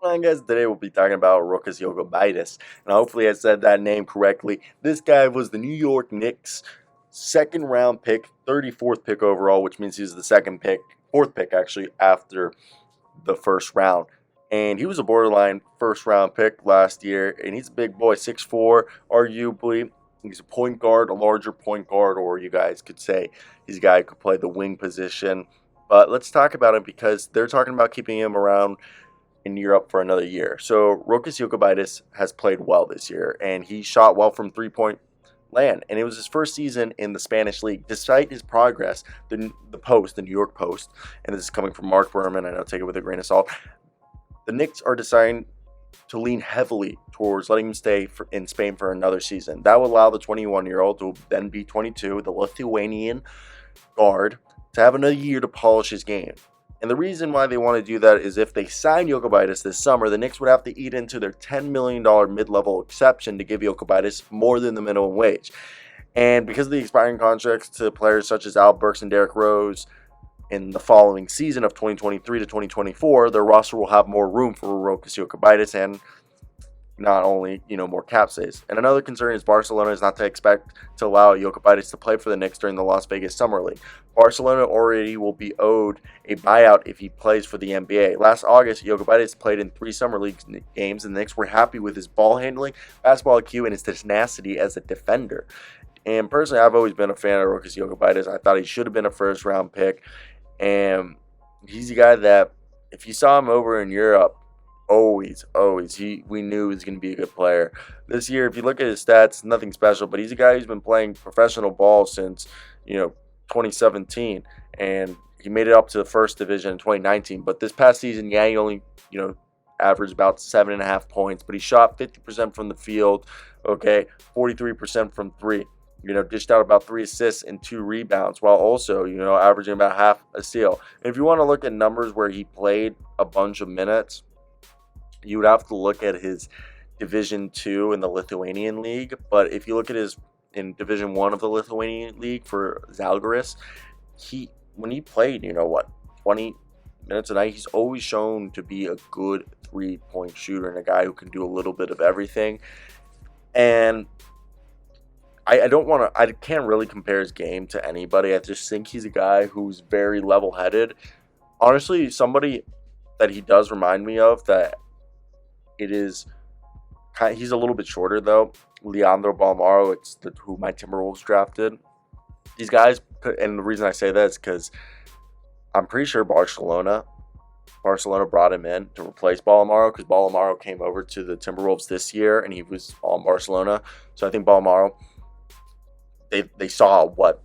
on, guys? Today we'll be talking about Rokas Jokubaitis, and hopefully I said that name correctly. This guy was the New York Knicks' second round pick, 34th pick overall, which means he was the second pick, fourth pick actually, after the first round. And he was a borderline first round pick last year, and he's a big boy, 6'4", arguably. He's a point guard, a larger point guard, or you guys could say he's a guy who could play the wing position. But let's talk about him because they're talking about keeping him around in Europe for another year. So Rokas Jokubaitis has played well this year, and he shot well from three-point land. And it was his first season in the Spanish league. Despite his progress, the New York Post, and this is coming from Marc Berman, and I'll take it with a grain of salt, the Knicks are deciding to lean heavily towards letting him stay in Spain for another season. That would allow the 21-year-old, to then be 22, the Lithuanian guard, to have another year to polish his game. And the reason why they want to do that is if they sign Jokubaitis this summer, the Knicks would have to eat into their $10 million mid-level exception to give Jokubaitis more than the minimum wage. And because of the expiring contracts to players such as Al Burks and Derrick Rose in the following season of 2023 to 2024, their roster will have more room for Rokas Jokubaitis and not only, more cap space. And another concern is Barcelona is not to expect to allow Jokubaitis to play for the Knicks during the Las Vegas Summer League. Barcelona already will be owed a buyout if he plays for the NBA. Last August, Jokubaitis played in 3 Summer League games, and the Knicks were happy with his ball handling, basketball IQ, and his tenacity as a defender. And personally, I've always been a fan of Rokas Jokubaitis. I thought he should have been a first-round pick. And he's a guy that, if you saw him over in Europe, always, we knew he was going to be a good player. This year, if you look at his stats, nothing special, but he's a guy who's been playing professional ball since, 2017, and he made it up to the first division in 2019. But this past season, he only, averaged about 7.5 points, but he shot 50% from the field, 43% from three. Dished out about 3 assists and 2 rebounds, while also, averaging about half a steal. And if you want to look at numbers where he played a bunch of minutes, you would have to look at his Division 2 in the Lithuanian League. But if you look at his in Division 1 of the Lithuanian League for Zalgiris, when he played, 20 minutes a night, he's always shown to be a good 3-point shooter and a guy who can do a little bit of everything. And I can't really compare his game to anybody. I just think he's a guy who's very level-headed. Honestly, somebody that he does remind me of that he's a little bit shorter though. Leandro Balmaro, who my Timberwolves drafted. These guys, and the reason I say that is because I'm pretty sure Barcelona brought him in to replace Balmaro because Balmaro came over to the Timberwolves this year and he was on Barcelona. So I think Balmaro, they saw what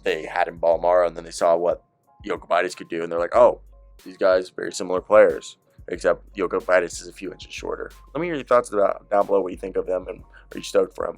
they had in Balmaro, and then they saw what Jokubaitis could do, and they're like, oh, these guys very similar players, except Jokubaitis is a few inches shorter. Let me hear your thoughts down below what you think of them, and are you stoked for him?